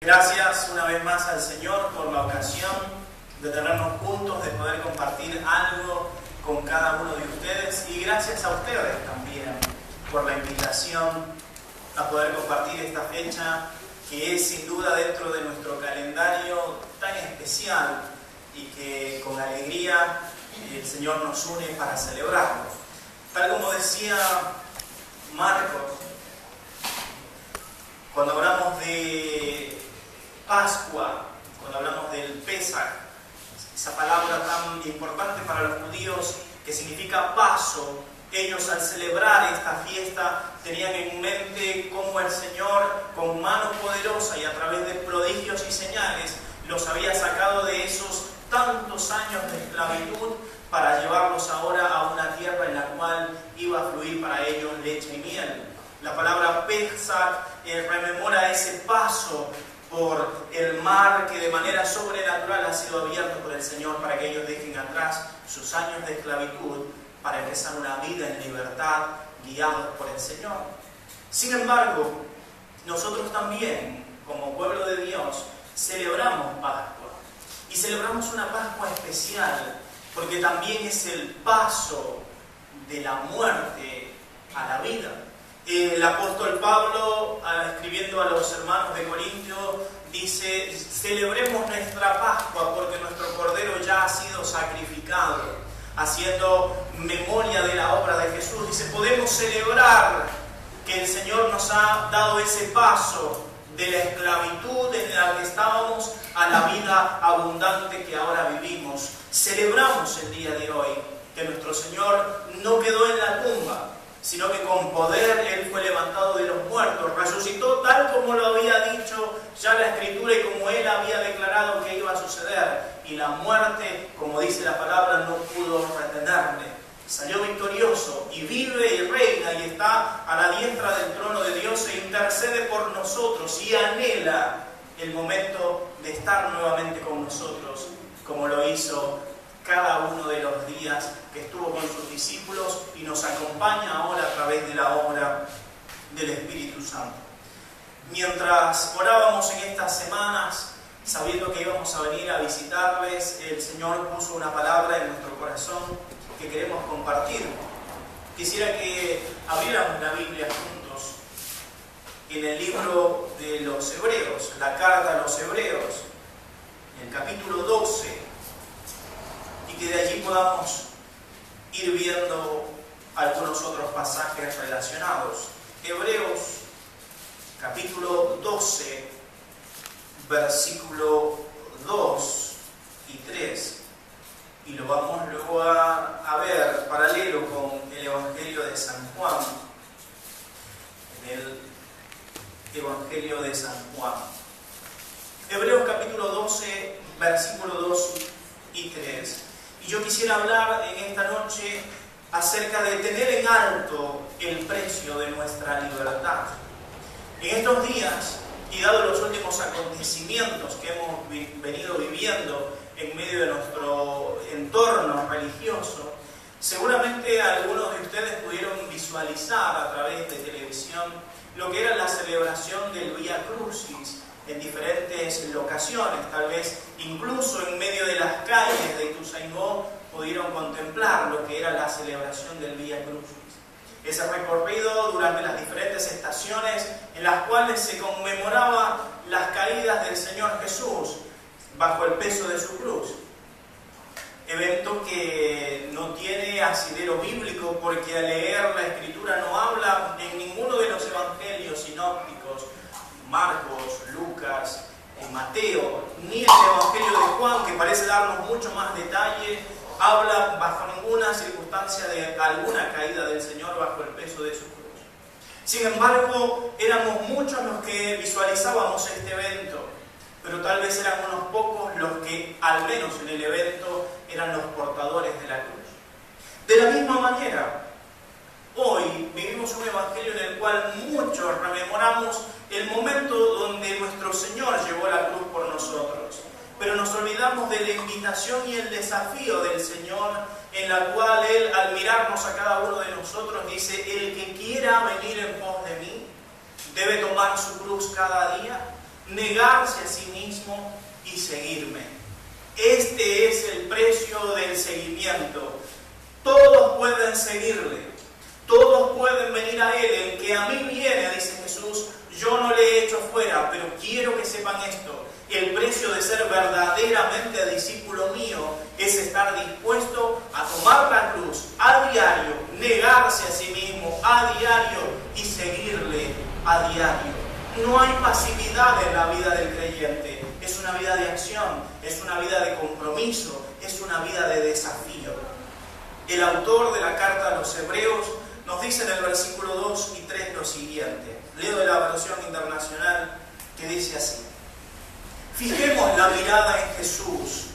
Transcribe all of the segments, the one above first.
Gracias una vez más al Señor por la ocasión de tenernos juntos, de poder compartir algo con cada uno de ustedes, y gracias a ustedes también por la invitación a poder compartir esta fecha que es sin duda dentro de nuestro calendario tan especial y que con alegría el Señor nos une para celebrarlo. Tal como decía Marcos, cuando hablamos de Pascua, cuando hablamos del Pesach, esa palabra tan importante para los judíos que significa paso, ellos al celebrar esta fiesta tenían en mente cómo el Señor con mano poderosa y a través de prodigios y señales los había sacado de esos tantos años de esclavitud para llevarlos ahora a una tierra en la cual iba a fluir para ellos leche y miel. La palabra Pesach rememora ese paso por el mar que de manera sobrenatural ha sido abierto por el Señor para que ellos dejen atrás sus años de esclavitud para empezar una vida en libertad guiados por el Señor. Sin embargo, nosotros también, como pueblo de Dios, celebramos Pascua. Y celebramos una Pascua especial porque también es el paso de la muerte a la vida. El apóstol Pablo, escribiendo a los hermanos de Corintio, dice: celebremos nuestra Pascua porque nuestro Cordero ya ha sido sacrificado, haciendo memoria de la obra de Jesús. Dice, podemos celebrar que el Señor nos ha dado ese paso de la esclavitud en la que estábamos a la vida abundante que ahora vivimos. Celebramos el día de hoy que nuestro Señor no quedó en la tumba, sino que con poder Él fue levantado de los muertos, resucitó tal como lo había dicho ya la Escritura y como Él había declarado que iba a suceder. Y la muerte, como dice la palabra, no pudo retenerle. Salió victorioso y vive y reina y está a la diestra del trono de Dios e intercede por nosotros y anhela el momento de estar nuevamente con nosotros, como lo hizo cada uno de los días que estuvo con sus discípulos y nos acompaña ahora a través de la obra del Espíritu Santo. Mientras orábamos en estas semanas, sabiendo que íbamos a venir a visitarles, el Señor puso una palabra en nuestro corazón que queremos compartir. Quisiera que abriéramos la Biblia juntos en el libro de los Hebreos, la carta a los Hebreos, en el capítulo 12, y que de allí podamos ir viendo algunos otros pasajes relacionados. Hebreos, capítulo 12, versículo 2 y 3. Y lo vamos luego a ver paralelo con el Evangelio de San Juan. En el Evangelio de San Juan. Hebreos capítulo 12, versículo 2 y 3. Y yo quisiera hablar en esta noche acerca de tener en alto el precio de nuestra libertad. En estos días, y dado los últimos acontecimientos que hemos venido viviendo en medio de nuestro entorno religioso, seguramente algunos de ustedes pudieron visualizar a través de televisión lo que era la celebración del Vía Crucis en diferentes locaciones. Tal vez incluso en medio de las calles de Ituzaingó pudieron contemplar lo que era la celebración del Vía Crucis. Ese recorrido durante las diferentes estaciones en las cuales se conmemoraba las caídas del Señor Jesús bajo el peso de su cruz. Evento que no tiene asidero bíblico porque al leer la Escritura no habla en ninguno de los evangelios sinópticos, Marcos, Lucas, Mateo, ni el Evangelio de Juan, que parece darnos mucho más detalle, habla bajo ninguna circunstancia de alguna caída del Señor bajo el peso de su cruz. Sin embargo, éramos muchos los que visualizábamos este evento, pero tal vez eran unos pocos los que, al menos en el evento, eran los portadores de la cruz. De la misma manera, hoy vivimos un evangelio en el cual muchos rememoramos el momento donde nuestro Señor llevó la cruz por nosotros, pero nos olvidamos de la invitación y el desafío del Señor, en la cual Él, al mirarnos a cada uno de nosotros, dice: el que quiera venir en pos de mí, debe tomar su cruz cada día negarse a sí mismo y seguirme. Este es el precio del seguimiento. Todos pueden seguirle, todos pueden venir a Él. El que a mí viene, dice Jesús, yo no le he hecho fuera, pero quiero que sepan esto. El precio de ser verdaderamente discípulo mío es estar dispuesto a tomar la cruz a diario, negarse a sí mismo a diario y seguirle a diario. No hay pasividad en la vida del creyente. Es una vida de acción, es una vida de compromiso, es una vida de desafío. El autor de la carta a los Hebreos nos dice en el versículo 2 y 3 lo siguiente. Leo de la versión internacional que dice así: fijemos la mirada en Jesús,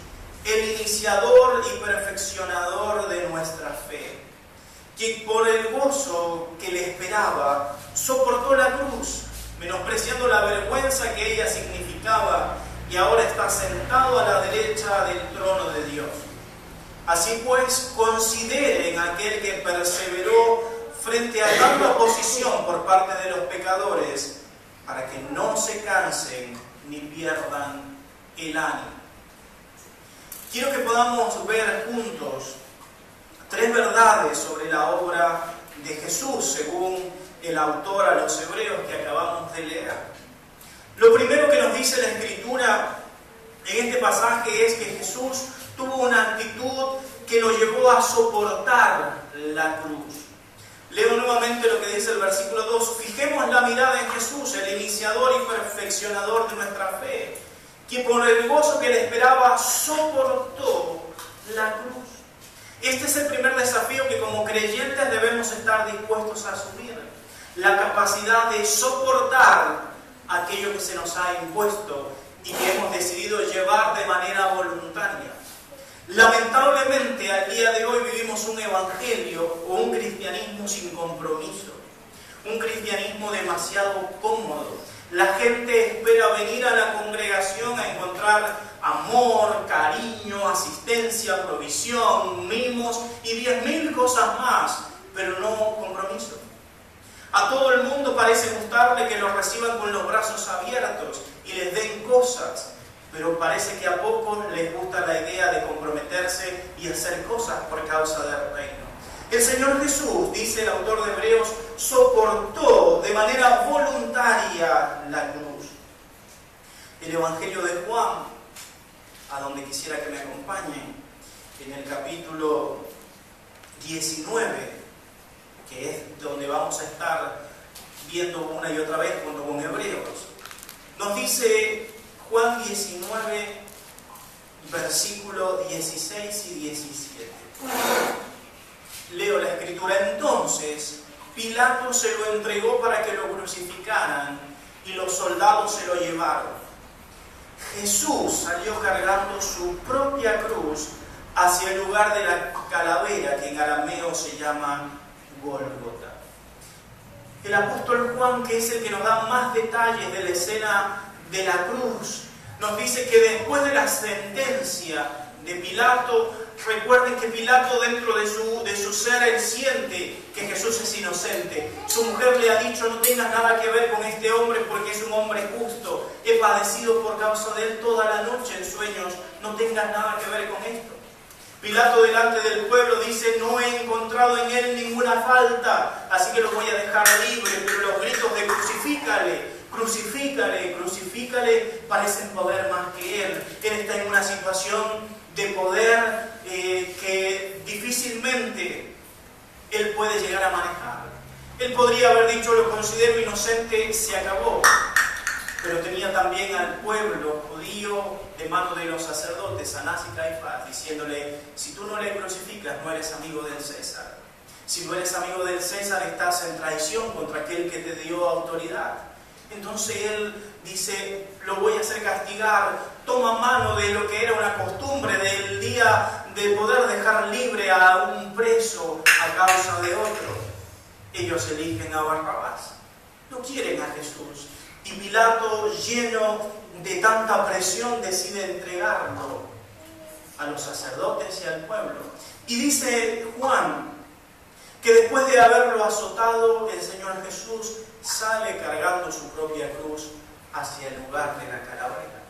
el iniciador y perfeccionador de nuestra fe, que por el gozo que le esperaba soportó la cruz, menospreciando la vergüenza que ella significaba, y ahora está sentado a la derecha del trono de Dios. Así pues, consideren aquel que perseveró frente a tanta oposición por parte de los pecadores, para que no se cansen ni pierdan el ánimo. Quiero que podamos ver juntos tres verdades sobre la obra de Jesús, según el autor a los Hebreos que acabamos de leer. Lo primero que nos dice la Escritura en este pasaje es que Jesús tuvo una actitud que lo llevó a soportar la cruz. Leo nuevamente lo que dice el versículo 2. Fijemos la mirada en Jesús, el iniciador y perfeccionador de nuestra fe, que por el gozo que le esperaba soportó la cruz. Este es el primer desafío que como creyentes debemos estar dispuestos a asumir. La capacidad de soportar aquello que se nos ha impuesto y que hemos decidido llevar de manera voluntaria. Lamentablemente, al día de hoy vivimos un evangelio o un cristianismo sin compromiso, un cristianismo demasiado cómodo. La gente espera venir a la congregación a encontrar amor, cariño, asistencia, provisión, mimos y 10.000 cosas más, pero no compromiso. A todo el mundo parece gustarle que los reciban con los brazos abiertos y les den cosas, pero parece que a pocos les gusta la idea de comprometerse y hacer cosas por causa del reino. El Señor Jesús, dice el autor de Hebreos, soportó de manera voluntaria la cruz. El Evangelio de Juan, a donde quisiera que me acompañen, en el capítulo 19, que es donde vamos a estar viendo una y otra vez junto con Hebreos, nos dice Juan 19, versículo 16 y 17. Leo la Escritura. Entonces Pilato se lo entregó para que lo crucificaran y los soldados se lo llevaron. Jesús salió cargando su propia cruz hacia el lugar de la calavera, que en arameo se llama Gólgota. El apóstol Juan, que es el que nos da más detalles de la escena de la cruz, nos dice que después de la sentencia de Pilato, recuerden que Pilato dentro de su ser, él siente que Jesús es inocente. Su mujer le ha dicho: no tengas nada que ver con este hombre porque es un hombre justo. He padecido por causa de él toda la noche en sueños. No tengas nada que ver con esto. Pilato delante del pueblo dice: no he encontrado en él ninguna falta, así que lo voy a dejar libre. Pero los gritos de crucifícale, crucifícale, crucifícale parecen poder más que él. Él está en una situación de poder que difícilmente él puede llegar a manejar. Él podría haber dicho: lo considero inocente, se acabó. Pero tenía también al pueblo judío de mano de los sacerdotes, Anás y Caifás, diciéndole: si tú no le crucificas, no eres amigo del César. Si no eres amigo del César, estás en traición contra aquel que te dio autoridad. Entonces él dice: lo voy a hacer castigar. Toma mano de lo que era una costumbre del día de poder dejar libre a un preso a causa de otro. Ellos eligen a Barrabás, no quieren a Jesús. Y Pilato, lleno de tanta presión, decide entregarlo a los sacerdotes y al pueblo. Y dice Juan que después de haberlo azotado, el Señor Jesús sale cargando su propia cruz hacia el lugar de la calavera.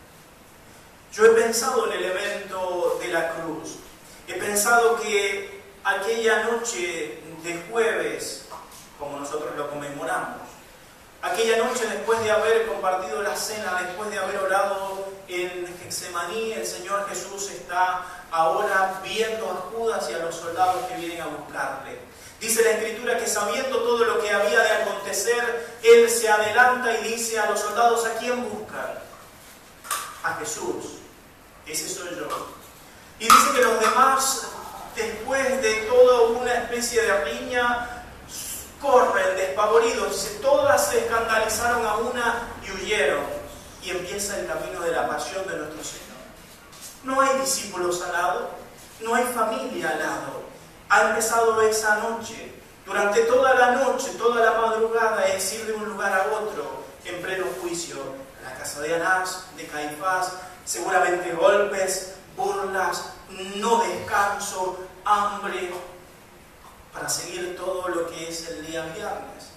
Yo he pensado en el evento de la cruz. He pensado que aquella noche de jueves, como nosotros lo conmemoramos, aquella noche después de haber compartido la cena, después de haber orado en Getsemaní, el Señor Jesús está ahora viendo a Judas y a los soldados que vienen a buscarle. Dice la Escritura que sabiendo todo lo que había de acontecer, Él se adelanta y dice a los soldados: ¿a quién buscan? A Jesús. Ese soy yo. Y dice que los demás, después de toda una especie de riña, corren despavoridos. Dice, todas se escandalizaron a una y huyeron. Y empieza el camino de la pasión de nuestro Señor. No hay discípulos al lado, no hay familia al lado. Ha empezado esa noche. Durante toda la noche, toda la madrugada, es ir de un lugar a otro en pleno juicio. A la casa de Anás, de Caifás, seguramente golpes, burlas, no descanso, hambre, para seguir todo lo que es el día viernes.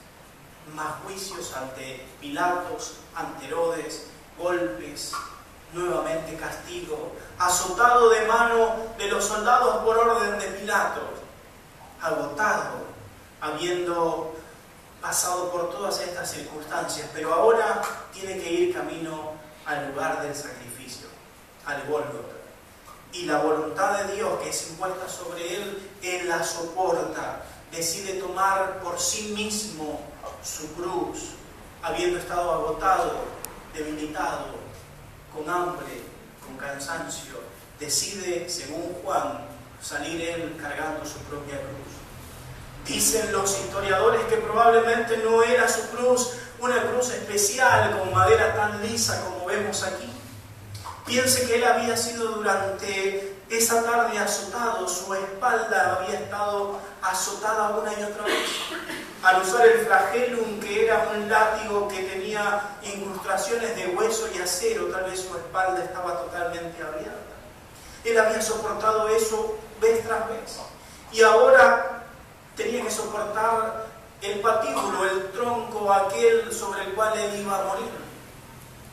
Más juicios ante Pilatos, ante Herodes, golpes, nuevamente castigo, azotado de mano de los soldados por orden de Pilatos, agotado, habiendo pasado por todas estas circunstancias, pero ahora tiene que ir camino al lugar del sacrificio, al Gólgota. Y la voluntad de Dios que es impuesta sobre Él la soporta, decide tomar por sí mismo su cruz, habiendo estado agotado, debilitado, con hambre, con cansancio, decide, según Juan, salir Él cargando su propia cruz. Dicen los historiadores que probablemente no era su cruz una cruz especial con madera tan lisa como vemos aquí. Piense que Él había sido durante esa tarde azotado, su espalda había estado azotada una y otra vez. Al usar el flagellum, que era un látigo que tenía incrustaciones de hueso y acero, tal vez su espalda estaba totalmente abierta. Él había soportado eso vez tras vez. Y ahora tenía que soportar el patíbulo, el tronco aquel sobre el cual Él iba a morir.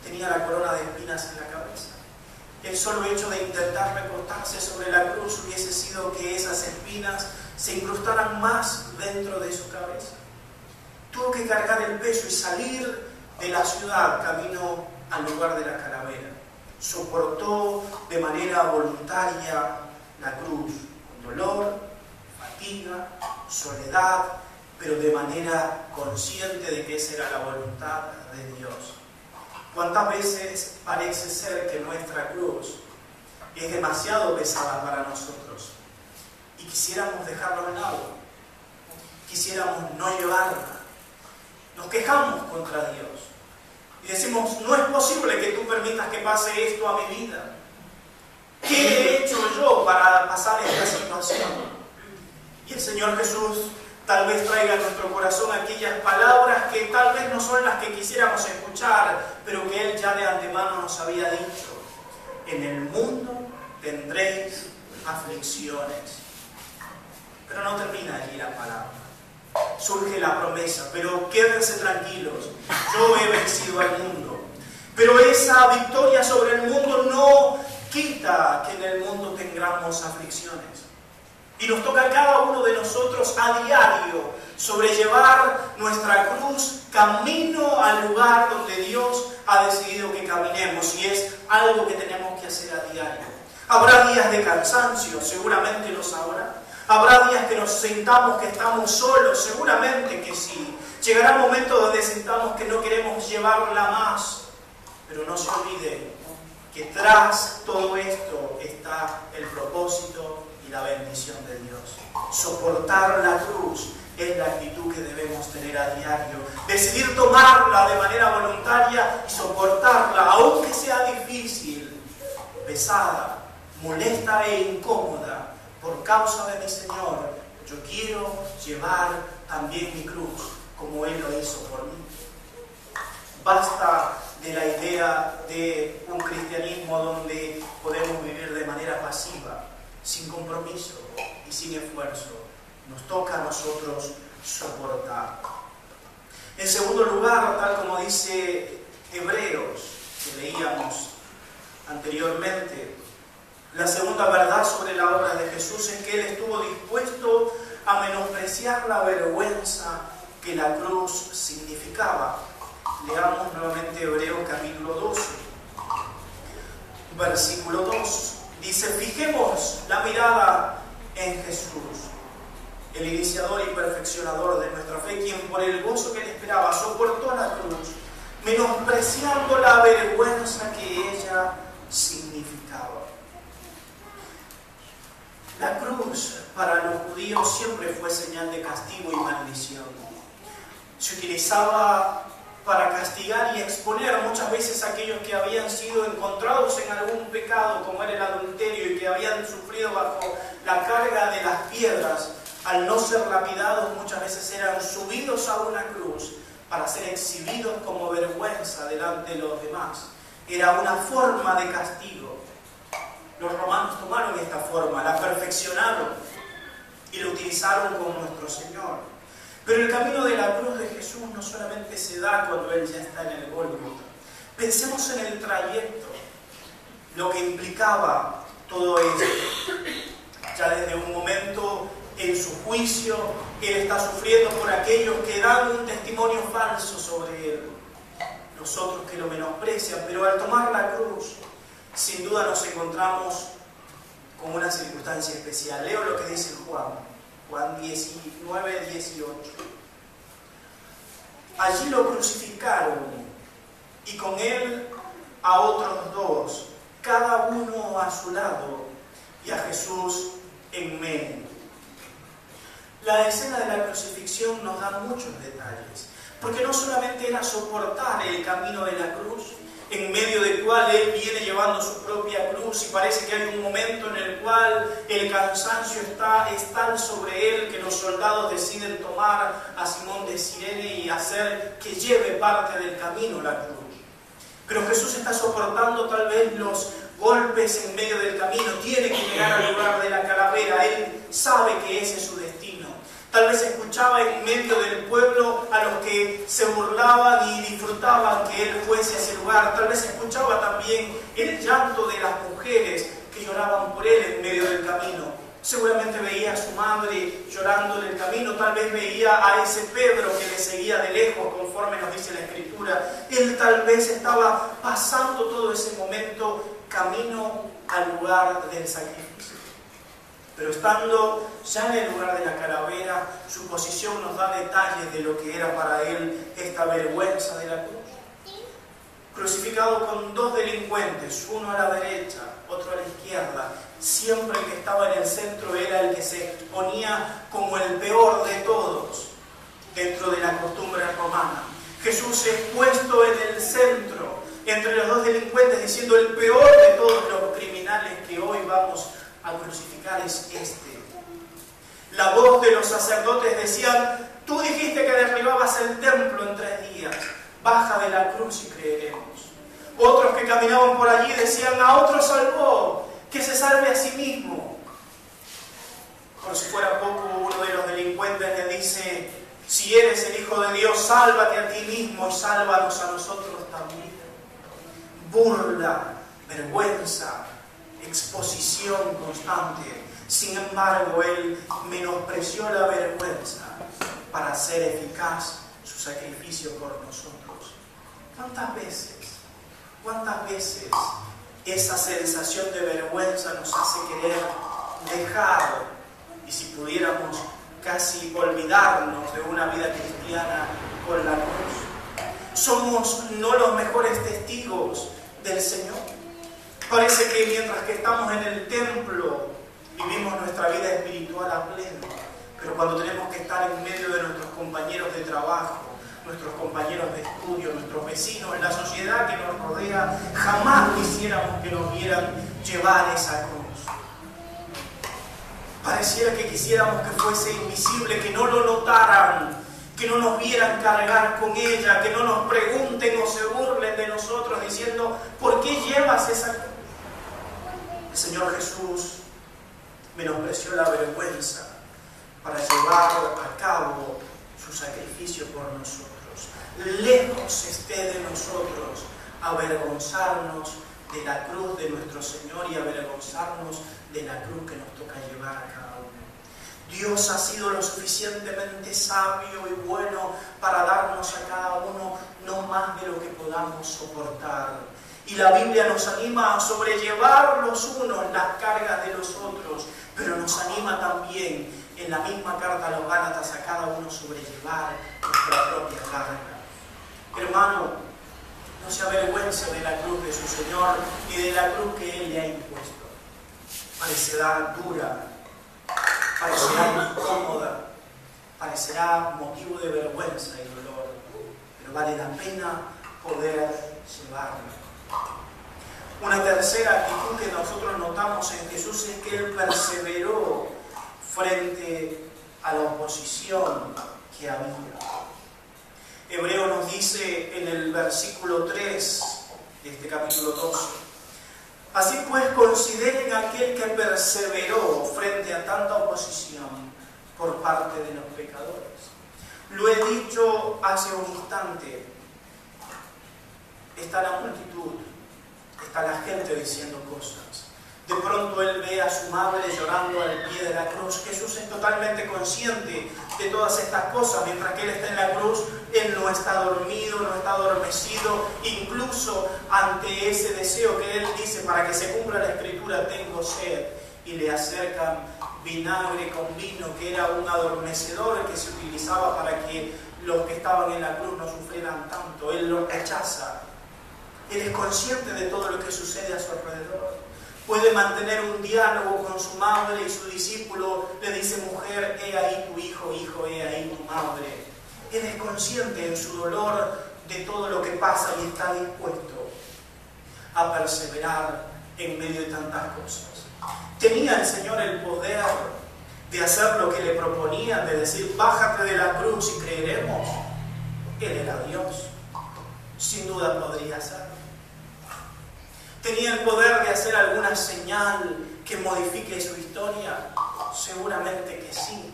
Tenía la corona de espinas en la cabeza. El solo hecho de intentar recostarse sobre la cruz hubiese sido que esas espinas se incrustaran más dentro de su cabeza. Tuvo que cargar el peso y salir de la ciudad camino al lugar de la calavera. Soportó de manera voluntaria la cruz, con dolor, fatiga, soledad, pero de manera consciente de que esa era la voluntad de Dios. ¿Cuántas veces parece ser que nuestra cruz es demasiado pesada para nosotros y quisiéramos dejarla a un lado? Quisiéramos no llevarla. Nos quejamos contra Dios y decimos, no es posible que tú permitas que pase esto a mi vida. ¿Qué he hecho yo para pasar esta situación? Y el Señor Jesús tal vez traiga a nuestro corazón aquellas palabras que tal vez no son las que quisiéramos escuchar, pero que Él ya de antemano nos había dicho. En el mundo tendréis aflicciones. Pero no termina allí la palabra. Surge la promesa, pero quédense tranquilos, yo he vencido al mundo. Pero esa victoria sobre el mundo no quita que en el mundo tengamos aflicciones. Y nos toca a cada uno de nosotros a diario sobrellevar nuestra cruz camino al lugar donde Dios ha decidido que caminemos. Y es algo que tenemos que hacer a diario. Habrá días de cansancio, seguramente los habrá. Habrá días que nos sentamos que estamos solos, seguramente que sí. Llegará un momento donde sentamos que no queremos llevarla más. Pero no se olvide que tras todo esto está el propósito y la bendición de Dios. Soportar la cruz es la actitud que debemos tener a diario. Decidir tomarla de manera voluntaria y soportarla, aunque sea difícil, pesada, molesta e incómoda. Por causa de mi Señor, yo quiero llevar también mi cruz, como Él lo hizo por mí. Basta de la idea de un cristianismo donde podemos vivir de manera pasiva, sin compromiso y sin esfuerzo. Nos toca a nosotros soportar. En segundo lugar, tal como dice Hebreos que leíamos anteriormente, la segunda verdad sobre la obra de Jesús es que Él estuvo dispuesto a menospreciar la vergüenza que la cruz significaba. Leamos nuevamente Hebreos capítulo 12, versículo 2. Dice: fijemos la mirada en Jesús, el iniciador y perfeccionador de nuestra fe, quien por el gozo que le esperaba soportó la cruz, menospreciando la vergüenza que ella significaba. La cruz para los judíos siempre fue señal de castigo y maldición. Se utilizaba para castigar y exponer muchas veces a aquellos que habían sido encontrados en algún pecado, como era el adulterio, y que habían sufrido bajo la carga de las piedras. Al no ser lapidados, muchas veces eran subidos a una cruz para ser exhibidos como vergüenza delante de los demás. Era una forma de castigo. Los romanos tomaron esta forma, la perfeccionaron y la utilizaron con nuestro Señor. Pero el camino de la cruz de Jesús no solamente se da cuando Él ya está en el Gólgota. Pensemos en el trayecto, lo que implicaba todo esto. Ya desde un momento en su juicio, Él está sufriendo por aquellos que dan un testimonio falso sobre Él, nosotros que lo menosprecian, pero al tomar la cruz, sin duda nos encontramos con una circunstancia especial. Leo lo que dice Juan 19, 18. Allí lo crucificaron y con Él a otros dos, cada uno a su lado, y a Jesús en medio. La escena de la crucifixión nos da muchos detalles, porque no solamente era soportar el camino de la cruz, en medio del cual Él viene llevando su propia cruz, y parece que hay un momento en el cual el cansancio es tal sobre Él que los soldados deciden tomar a Simón de Cirene y hacer que lleve parte del camino la cruz. Pero Jesús está soportando tal vez los golpes en medio del camino, tiene que llegar al lugar de la calavera, Él sabe que ese es su destino. Tal vez escuchaba en medio del pueblo a los que se burlaban y disfrutaban que Él fuese a ese lugar. Tal vez escuchaba también el llanto de las mujeres que lloraban por Él en medio del camino. Seguramente veía a su madre llorando en el camino. Tal vez veía a ese Pedro que le seguía de lejos, conforme nos dice la Escritura. Él tal vez estaba pasando todo ese momento camino al lugar del sacrificio. Pero estando ya en el lugar de la calavera, su posición nos da detalles de lo que era para Él esta vergüenza de la cruz. Crucificado con dos delincuentes, uno a la derecha, otro a la izquierda. Siempre el que estaba en el centro era el que se ponía como el peor de todos dentro de la costumbre romana. Jesús es puesto en el centro, entre los dos delincuentes, diciendo: el peor de todos los criminales que hoy vamos a crucificar es este. La voz de los sacerdotes decían: tú dijiste que derribabas el templo en 3 días, baja de la cruz y creeremos. Otros que caminaban por allí decían: a otro salvó, que se salve a sí mismo. Por si fuera poco, uno de los delincuentes le dice: si eres el Hijo de Dios, sálvate a ti mismo y sálvanos a nosotros también. Burla, vergüenza, exposición constante. Sin embargo, Él menospreció la vergüenza para hacer eficaz su sacrificio por nosotros. ¿Cuántas veces esa sensación de vergüenza nos hace querer dejar, y si pudiéramos casi olvidarnos de una vida cristiana con la cruz? Somos no los mejores testigos del Señor. Parece que mientras que estamos en el templo vivimos nuestra vida espiritual a pleno, pero cuando tenemos que estar en medio de nuestros compañeros de trabajo, nuestros compañeros de estudio, nuestros vecinos, en la sociedad que nos rodea, jamás quisiéramos que nos vieran llevar esa cruz. Pareciera que quisiéramos que fuese invisible, que no lo notaran, que no nos vieran cargar con ella, que no nos pregunten o se burlen de nosotros diciendo: ¿por qué llevas esa cruz? El Señor Jesús menospreció la vergüenza para llevar a cabo su sacrificio por nosotros. lejos esté de nosotros avergonzarnos de la cruz de nuestro Señor y avergonzarnos de la cruz que nos toca llevar a cada uno. Dios ha sido lo suficientemente sabio y bueno para darnos a cada uno no más de lo que podamos soportar. Y la Biblia nos anima a sobrellevar los unos las cargas de los otros, pero nos anima también en la misma carta a los Gálatas a cada uno sobrellevar nuestra propia carga. Hermano, no se avergüence de la cruz de su Señor ni de la cruz que Él le ha impuesto. Parecerá dura, parecerá incómoda, parecerá motivo de vergüenza y dolor, pero vale la pena poder llevarla. Una tercera actitud que nosotros notamos en Jesús es que Él perseveró frente a la oposición que había. Hebreo nos dice en el versículo 3 de este capítulo 12: así pues, consideren aquel que perseveró frente a tanta oposición por parte de los pecadores. Lo he dicho hace un instante, está la multitud, está la gente diciendo cosas. De pronto Él ve a su madre llorando al pie de la cruz. Jesús es totalmente consciente de todas estas cosas. Mientras que Él está en la cruz, Él no está dormido, no está adormecido. Incluso ante ese deseo que Él dice, para que se cumpla la Escritura, tengo sed. Y le acercan vinagre con vino, que era un adormecedor que se utilizaba para que los que estaban en la cruz no sufrieran tanto. Él lo rechaza. Él es consciente de todo lo que sucede a su alrededor. Puede mantener un diálogo con su madre y su discípulo le dice: mujer, he ahí tu hijo, hijo, he ahí tu madre. Él es consciente en su dolor de todo lo que pasa y está dispuesto a perseverar en medio de tantas cosas. ¿Tenía el Señor el poder de hacer lo que le proponían, de decir: bájate de la cruz y creeremos? Él era Dios. Sin duda podría hacerlo. ¿Tenía el poder de hacer alguna señal que modifique su historia? Seguramente que sí,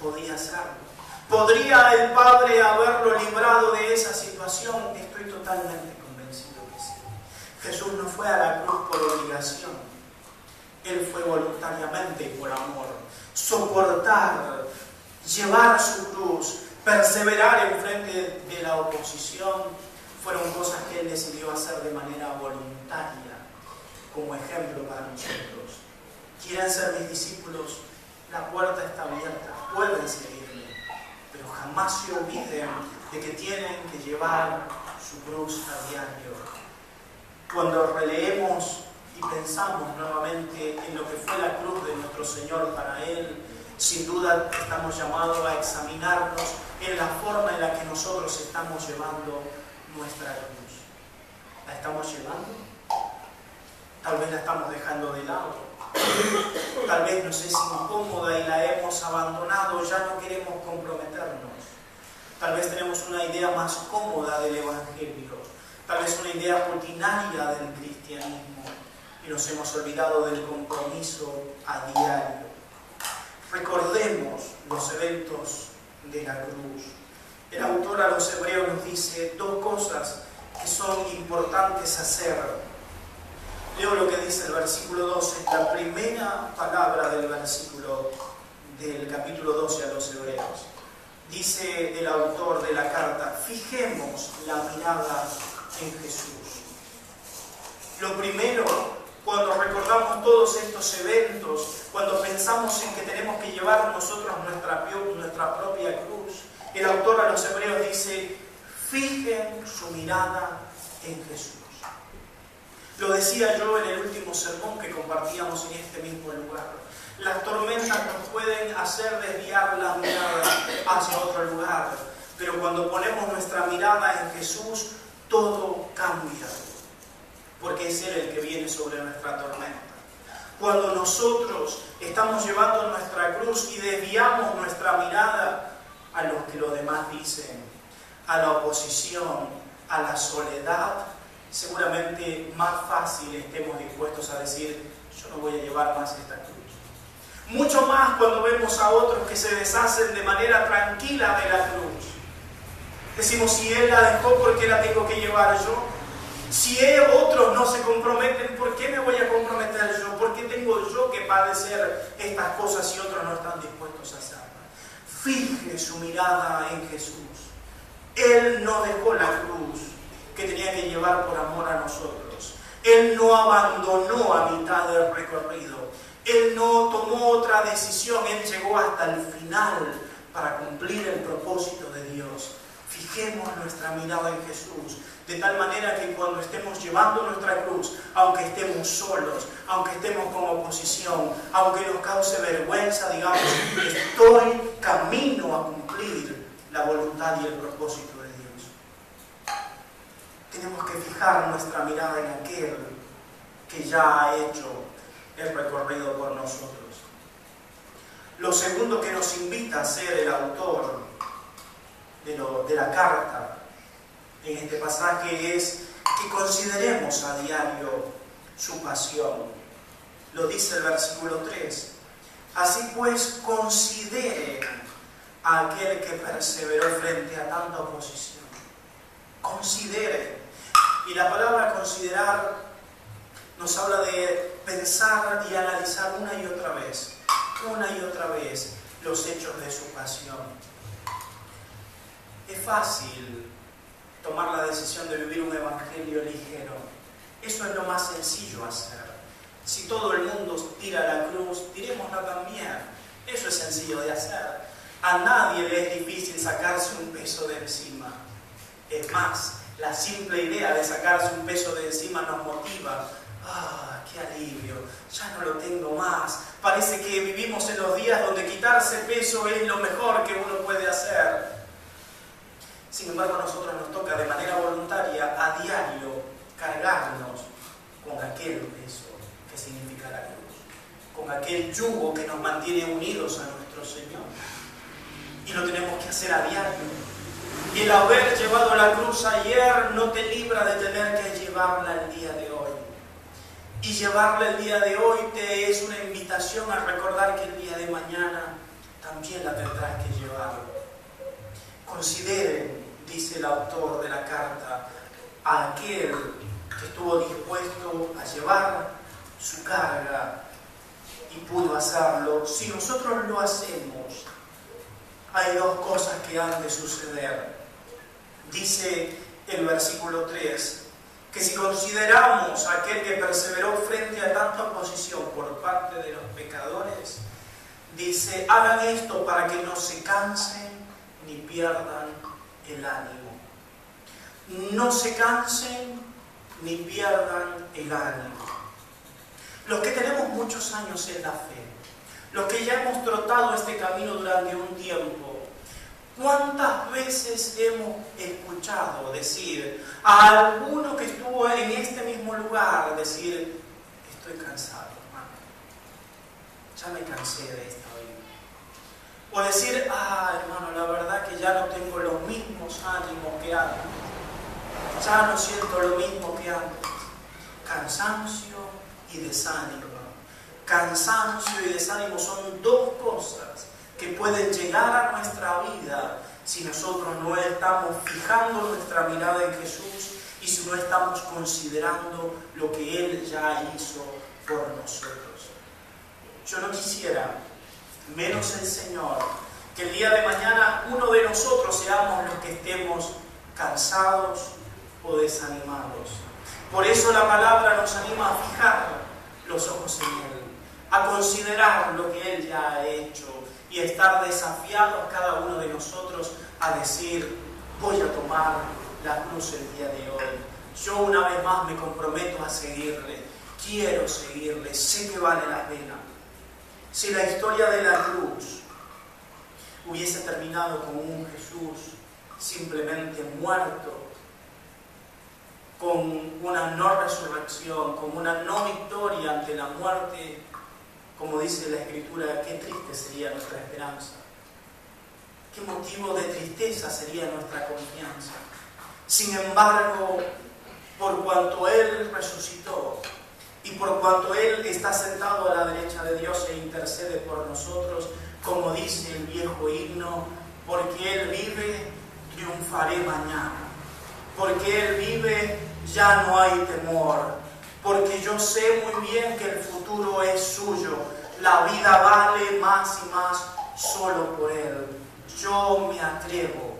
podía hacerlo. ¿Podría el Padre haberlo librado de esa situación? Estoy totalmente convencido que sí. Jesús no fue a la cruz por obligación. Él fue voluntariamente y por amor. Soportar, llevar su cruz, perseverar en frente de la oposición, fueron cosas que Él decidió hacer de manera voluntaria, como ejemplo para nosotros. ¿Quieren ser mis discípulos? La puerta está abierta, pueden seguirme, pero jamás se olviden de que tienen que llevar su cruz a diario. Cuando releemos y pensamos nuevamente en lo que fue la cruz de nuestro Señor para Él, sin duda estamos llamados a examinarnos en la forma en la que nosotros estamos llevando nuestra cruz. ¿La estamos llevando? Tal vez la estamos dejando de lado. Tal vez nos es incómoda y la hemos abandonado, ya no queremos comprometernos. Tal vez tenemos una idea más cómoda del Evangelio, tal vez una idea rutinaria del cristianismo y nos hemos olvidado del compromiso a diario. Recordemos los eventos de la cruz. El autor a los Hebreos nos dice dos cosas que son importantes hacer. Leo lo que dice el versículo 12, la primera palabra del versículo del capítulo 12 a los Hebreos. Dice el autor de la carta: fijemos la mirada en Jesús. Lo primero, cuando recordamos todos estos eventos, cuando pensamos en que tenemos que llevar nosotros nuestra propia cruz, el autor a los Hebreos dice: fijen su mirada en Jesús. Lo decía yo en el último sermón que compartíamos en este mismo lugar. Las tormentas nos pueden hacer desviar la mirada hacia otro lugar, pero cuando ponemos nuestra mirada en Jesús, todo cambia, porque es Él el que viene sobre nuestra tormenta. Cuando nosotros estamos llevando nuestra cruz y desviamos nuestra mirada a lo que los demás dicen, a la oposición, a la soledad, seguramente más fácil estemos dispuestos a decir: yo no voy a llevar más esta cruz. Mucho más cuando vemos a otros que se deshacen de manera tranquila de la cruz. Decimos, si Él la dejó, ¿por qué la tengo que llevar yo? Si otros no se comprometen, ¿por qué me voy a comprometer yo? ¿Por qué tengo yo que padecer estas cosas si otros no están dispuestos a hacerlas? Fije su mirada en Jesús. Él no dejó la cruz que tenía que llevar por amor a nosotros. Él no abandonó a mitad del recorrido. Él no tomó otra decisión. Él llegó hasta el final para cumplir el propósito de Dios. Fijemos nuestra mirada en Jesús, de tal manera que cuando estemos llevando nuestra cruz, aunque estemos solos, aunque estemos con oposición, aunque nos cause vergüenza, digamos, estoy camino a cumplir la voluntad y el propósito de Dios. Tenemos que fijar nuestra mirada en aquel que ya ha hecho el recorrido por nosotros. Lo segundo que nos invita a ser el autor de la carta en este pasaje es que consideremos a diario su pasión. Lo dice el versículo 3. Así pues, consideren a aquel que perseveró frente a tanta oposición. Consideren. Y la palabra considerar nos habla de pensar y analizar una y otra vez los hechos de su pasión. Es fácil tomar la decisión de vivir un evangelio ligero. Eso es lo más sencillo hacer. Si todo el mundo tira la cruz, tirémosla también. Eso es sencillo de hacer. A nadie le es difícil sacarse un peso de encima. Es más, la simple idea de sacarse un peso de encima nos motiva. ¡Ah, qué alivio! Ya no lo tengo más. Parece que vivimos en los días donde quitarse peso es lo mejor que uno puede hacer. Sin embargo, a nosotros nos toca de manera voluntaria, a diario, cargarnos con aquel peso que significa la cruz, con aquel yugo que nos mantiene unidos a nuestro Señor. Y lo tenemos que hacer a diario. Y el haber llevado la cruz ayer no te libra de tener que llevarla el día de hoy. Y llevarla el día de hoy te es una invitación a recordar que el día de mañana también la tendrás que llevar. Consideren, dice el autor de la carta, a aquel que estuvo dispuesto a llevar su carga y pudo hacerlo. Si nosotros lo hacemos, hay dos cosas que han de suceder. Dice el versículo 3, que si consideramos a aquel que perseveró frente a tanta oposición por parte de los pecadores, dice, hagan esto para que no se cansen ni pierdan el ánimo. No se cansen ni pierdan el ánimo. Los que tenemos muchos años en la fe, los que ya hemos trotado este camino durante un tiempo, ¿cuántas veces hemos escuchado decir a alguno que estuvo en este mismo lugar, decir, estoy cansado, hermano, ya me cansé de esta vida? O decir, hermano, la verdad que ya no tengo los mismos ánimos que antes, ya no siento lo mismo que antes. Cansancio y desánimo. Cansancio y desánimo son dos cosas que pueden llegar a nuestra vida si nosotros no estamos fijando nuestra mirada en Jesús y si no estamos considerando lo que Él ya hizo por nosotros. Yo no quisiera, menos el Señor, que el día de mañana uno de nosotros seamos los que estemos cansados o desanimados. Por eso la palabra nos anima a fijar los ojos en Él, a considerar lo que Él ya ha hecho y a estar desafiados cada uno de nosotros a decir, voy a tomar la cruz el día de hoy. Yo una vez más me comprometo a seguirle, quiero seguirle, sé que vale la pena. Si la historia de la cruz hubiese terminado con un Jesús simplemente muerto, con una no resurrección, con una no victoria ante la muerte, como dice la Escritura, qué triste sería nuestra esperanza. Qué motivo de tristeza sería nuestra confianza. Sin embargo, por cuanto Él resucitó y por cuanto Él está sentado a la derecha de Dios e intercede por nosotros, como dice el viejo himno, porque Él vive, triunfaré mañana. Porque Él vive, ya no hay temor. Porque yo sé muy bien que el futuro es suyo. La vida vale más y más solo por Él. Yo me atrevo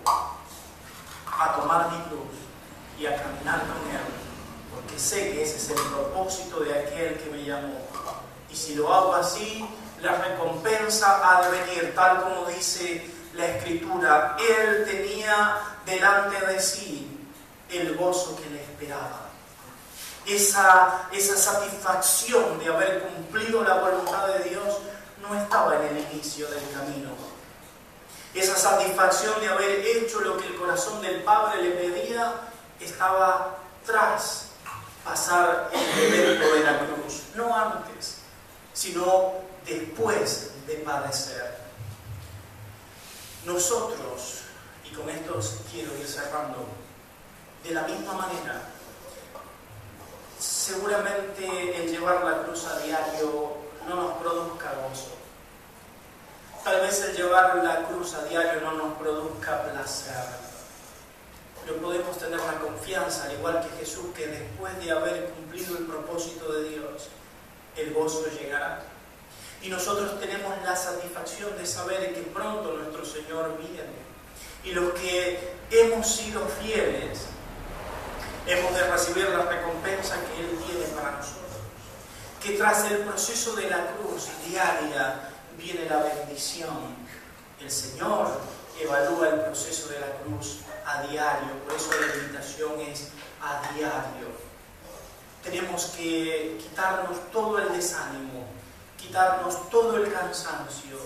a tomar mi cruz y a caminar con Él, porque sé que ese es el propósito de aquel que me llamó. Y si lo hago así, la recompensa ha de venir, tal como dice la Escritura. Él tenía delante de sí el gozo que le esperaba. Esa satisfacción de haber cumplido la voluntad de Dios no estaba en el inicio del camino. Esa satisfacción de haber hecho lo que el corazón del Padre le pedía estaba tras pasar el evento de la cruz. No antes, sino después de padecer. Nosotros, y con esto quiero ir cerrando, de la misma manera, seguramente el llevar la cruz a diario no nos produzca gozo. Tal vez el llevar la cruz a diario no nos produzca placer. Pero podemos tener la confianza, al igual que Jesús, que después de haber cumplido el propósito de Dios, el gozo llegará. Y nosotros tenemos la satisfacción de saber que pronto nuestro Señor viene. Y los que hemos sido fieles, hemos de recibir la recompensa que Él tiene para nosotros. Que tras el proceso de la cruz diaria viene la bendición. El Señor evalúa el proceso de la cruz a diario, por eso la invitación es a diario. Tenemos que quitarnos todo el desánimo, quitarnos todo el cansancio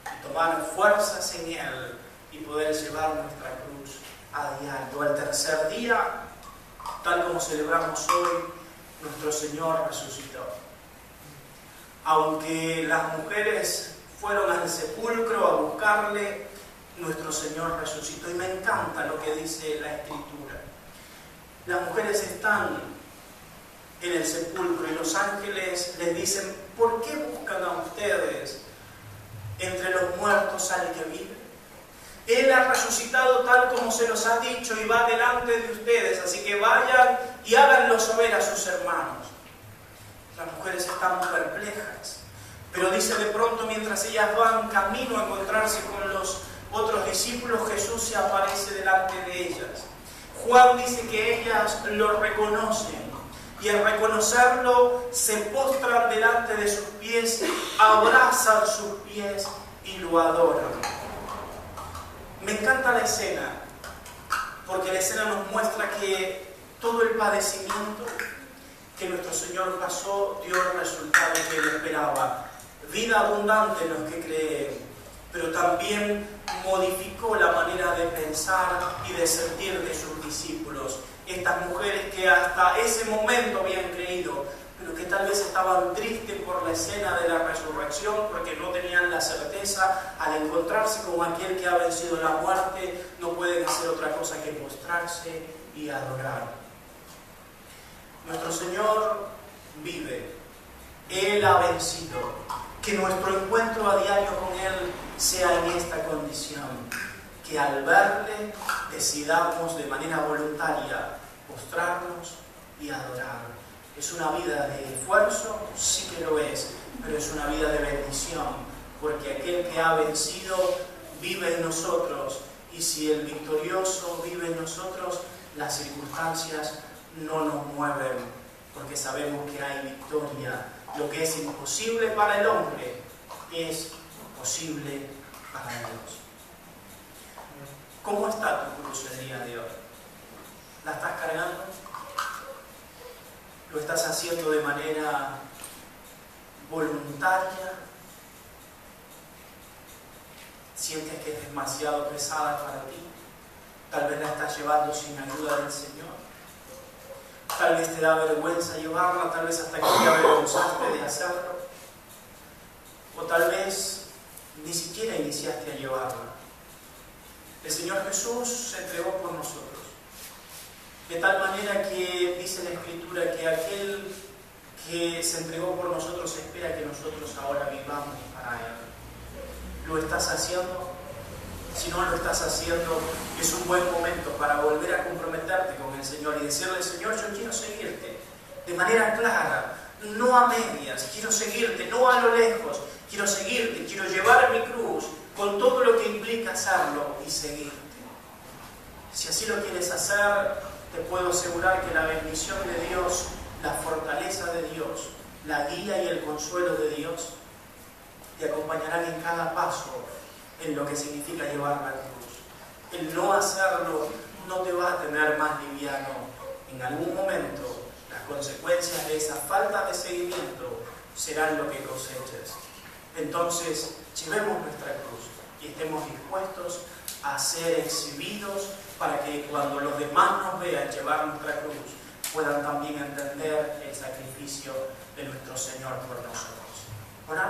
y tomar fuerzas en Él y poder llevar nuestra cruz a diario. Al tercer día, tal como celebramos hoy, nuestro Señor resucitó. Aunque las mujeres fueron al sepulcro a buscarle, nuestro Señor resucitó. Y me encanta lo que dice la Escritura. Las mujeres están en el sepulcro y los ángeles les dicen: ¿por qué buscan a ustedes entre los muertos al que vive? Él ha resucitado tal como se los ha dicho y va delante de ustedes, así que vayan y háganlo saber a sus hermanos. Las mujeres están perplejas, pero dice de pronto, mientras ellas van camino a encontrarse con los otros discípulos, Jesús se aparece delante de ellas. Juan dice que ellas lo reconocen y al reconocerlo se postran delante de sus pies, abrazan sus pies y lo adoran. Me encanta la escena, porque la escena nos muestra que todo el padecimiento que nuestro Señor pasó dio el resultado que Él esperaba. Vida abundante en los que creen, pero también modificó la manera de pensar y de sentir de sus discípulos. Estas mujeres que hasta ese momento habían creído, pero que tal vez estaban tristes por la escena de la resurrección, porque no tenían la certeza, al encontrarse con aquel que ha vencido la muerte, no pueden hacer otra cosa que postrarse y adorar. Nuestro Señor vive, Él ha vencido. Que nuestro encuentro a diario con Él sea en esta condición, que al verle decidamos de manera voluntaria postrarnos y adorar. ¿Es una vida de esfuerzo? Sí que lo es, pero es una vida de bendición, porque aquel que ha vencido vive en nosotros, y si el victorioso vive en nosotros, las circunstancias no nos mueven, porque sabemos que hay victoria. Lo que es imposible para el hombre es posible para Dios. ¿Cómo está tu cruz el día de hoy? ¿La estás cargando? ¿Lo estás haciendo de manera voluntaria? ¿Sientes que es demasiado pesada para ti? Tal vez la estás llevando sin ayuda del Señor. Tal vez te da vergüenza llevarla, tal vez hasta que te avergonzaste de hacerlo. O tal vez ni siquiera iniciaste a llevarla. El Señor Jesús se entregó por nosotros. De tal manera que dice la Escritura que aquel que se entregó por nosotros espera que nosotros ahora vivamos para Él. ¿Lo estás haciendo? Si no lo estás haciendo, es un buen momento para volver a comprometerte con el Señor y decirle: Señor, yo quiero seguirte de manera clara, no a medias, quiero seguirte, no a lo lejos, quiero seguirte, quiero llevar mi cruz con todo lo que implica hacerlo y seguirte. Si así lo quieres hacer, te puedo asegurar que la bendición de Dios, la fortaleza de Dios, la guía y el consuelo de Dios te acompañarán en cada paso en lo que significa llevar la cruz. El no hacerlo no te va a tener más liviano. En algún momento, las consecuencias de esa falta de seguimiento serán lo que coseches. Entonces, llevemos nuestra cruz y estemos dispuestos a ser exhibidos para que cuando los demás nos vean llevar nuestra cruz, puedan también entender el sacrificio de nuestro Señor por nosotros. Oramos.